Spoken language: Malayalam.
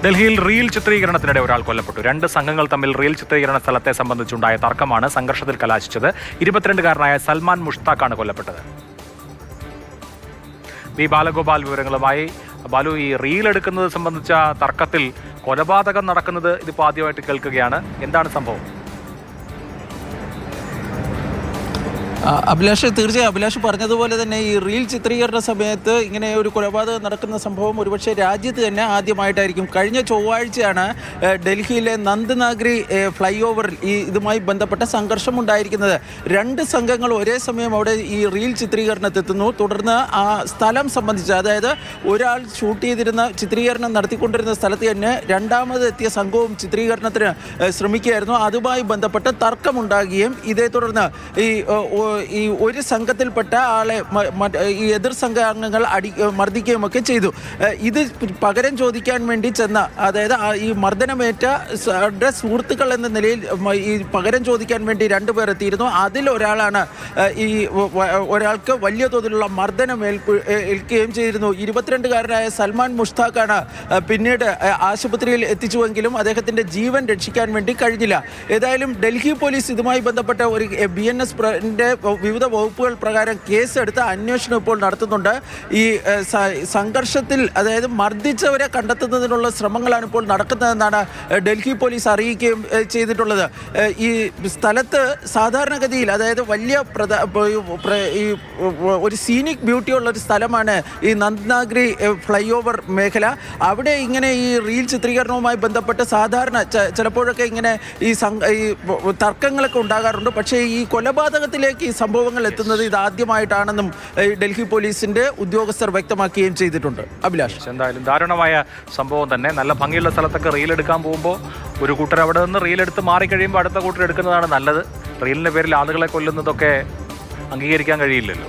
ഡൽഹിയിൽ റീൽ ചിത്രീകരണത്തിനിടെ ഒരാൾ കൊല്ലപ്പെട്ടു. 2 സംഘങ്ങൾ തമ്മിൽ റീൽ ചിത്രീകരണ സ്ഥലത്തെ സംബന്ധിച്ചുണ്ടായ തർക്കമാണ് സംഘർഷത്തിൽ കലാശിച്ചത്. 22-കാരനായ സൽമാൻ മുഷ്താഖാണ് കൊല്ലപ്പെട്ടത്. വി ബാലഗോപാൽ വിവരങ്ങളുമായി. ബാലു, ഈ റീൽ എടുക്കുന്നത് സംബന്ധിച്ച തർക്കത്തിൽ കൊലപാതകം നടക്കുന്നത് ഇതിപ്പോൾ ആദ്യമായിട്ട് കേൾക്കുകയാണ്. എന്താണ് സംഭവം? അഭിലാഷ്, തീർച്ചയായും അഭിലാഷ് പറഞ്ഞതുപോലെ തന്നെ ഈ റീൽ ചിത്രീകരണ സമയത്ത് ഇങ്ങനെ ഒരു കൊലപാതകം നടക്കുന്ന സംഭവം ഒരുപക്ഷെ രാജ്യത്ത് തന്നെ ആദ്യമായിട്ടായിരിക്കും. കഴിഞ്ഞ ചൊവ്വാഴ്ചയാണ് ഡൽഹിയിലെ നന്ദ്നാഗ്രി ഫ്ലൈ ഓവറിൽ ഇതുമായി ബന്ധപ്പെട്ട സംഘർഷം ഉണ്ടായിരിക്കുന്നത്. 2 സംഘങ്ങൾ ഒരേ സമയം അവിടെ ഈ റീൽ ചിത്രീകരണത്തെത്തുന്നു. തുടർന്ന് ആ സ്ഥലം സംബന്ധിച്ച്, അതായത് ഒരാൾ ഷൂട്ട് ചെയ്തിരുന്ന ചിത്രീകരണം നടത്തിക്കൊണ്ടിരുന്ന സ്ഥലത്ത് തന്നെ രണ്ടാമത് എത്തിയ സംഘവും ചിത്രീകരണത്തിന് ശ്രമിക്കുകയായിരുന്നു. അതുമായി ബന്ധപ്പെട്ട് തർക്കമുണ്ടാകുകയും ഇതേ തുടർന്ന് ഈ ഒരു സംഘത്തിൽപ്പെട്ട ആളെ ഈ എതിർ സംഘാംഗങ്ങൾ മർദ്ദിക്കുകയും ഒക്കെ ചെയ്തു. ഇത് പകരം ചോദിക്കാൻ വേണ്ടി ചെന്ന, അതായത് ഈ മർദ്ദനമേറ്റ സുഹൃത്തുക്കൾ എന്ന നിലയിൽ ഈ പകരം ചോദിക്കാൻ വേണ്ടി 2 പേർ എത്തിയിരുന്നു. അതിലൊരാളാണ് ഒരാൾക്ക് വലിയ തോതിലുള്ള മർദ്ദനം ഏൽക്കുകയും ചെയ്തിരുന്നു. 22-കാരനായ സൽമാൻ മുഷ്താഖാണ് പിന്നീട് ആശുപത്രിയിൽ എത്തിച്ചുവെങ്കിലും അദ്ദേഹത്തിൻ്റെ ജീവൻ രക്ഷിക്കാൻ വേണ്ടി കഴിഞ്ഞില്ല. ഏതായാലും ഡൽഹി പോലീസ് ഇതുമായി ബന്ധപ്പെട്ട ഒരു BNS വിവിധ വകുപ്പുകൾ പ്രകാരം കേസെടുത്ത് അന്വേഷണം ഇപ്പോൾ നടത്തുന്നുണ്ട്. ഈ സംഘർഷത്തിൽ, അതായത് മർദ്ദിച്ചവരെ കണ്ടെത്തുന്നതിനുള്ള ശ്രമങ്ങളാണ് ഇപ്പോൾ നടക്കുന്നതെന്നാണ് ഡൽഹി പോലീസ് അറിയിക്കുകയും ചെയ്തിട്ടുള്ളത്. ഈ സ്ഥലത്ത് സാധാരണഗതിയിൽ, അതായത് വലിയ ഒരു സീനിക് ബ്യൂട്ടിയുള്ള ഒരു സ്ഥലമാണ് ഈ നന്ദ്നാഗ്രി ഫ്ലൈ ഓവർ മേഖല. അവിടെ ഇങ്ങനെ ഈ റീൽ ചിത്രീകരണവുമായി ബന്ധപ്പെട്ട് സാധാരണ ചിലപ്പോഴൊക്കെ ഇങ്ങനെ ഈ തർക്കങ്ങളൊക്കെ ഉണ്ടാകാറുണ്ട്. പക്ഷേ ഈ കൊലപാതകത്തിലേക്ക് ഈ സംഭവങ്ങൾ എത്തുന്നത് ഇതാദ്യമായിട്ടാണെന്നും ഡൽഹി പോലീസിന്റെ ഉദ്യോഗസ്ഥർ വ്യക്തമാക്കുകയും ചെയ്തിട്ടുണ്ട്. അഭിലാഷ്, എന്തായാലും ദാരുണമായ സംഭവം തന്നെ. നല്ല ഭംഗിയുള്ള സ്ഥലത്തൊക്കെ റീൽ എടുക്കാൻ പോകുമ്പോൾ ഒരു കൂട്ടർ അവിടെ നിന്ന് റീൽ എടുത്ത് മാറിക്കഴിയുമ്പോൾ അടുത്ത കൂട്ടർ എടുക്കുന്നതാണ് നല്ലത്. റീലിന്റെ പേരിൽ ആളുകളെ കൊല്ലുന്നതൊക്കെ അംഗീകരിക്കാൻ കഴിയില്ലല്ലോ.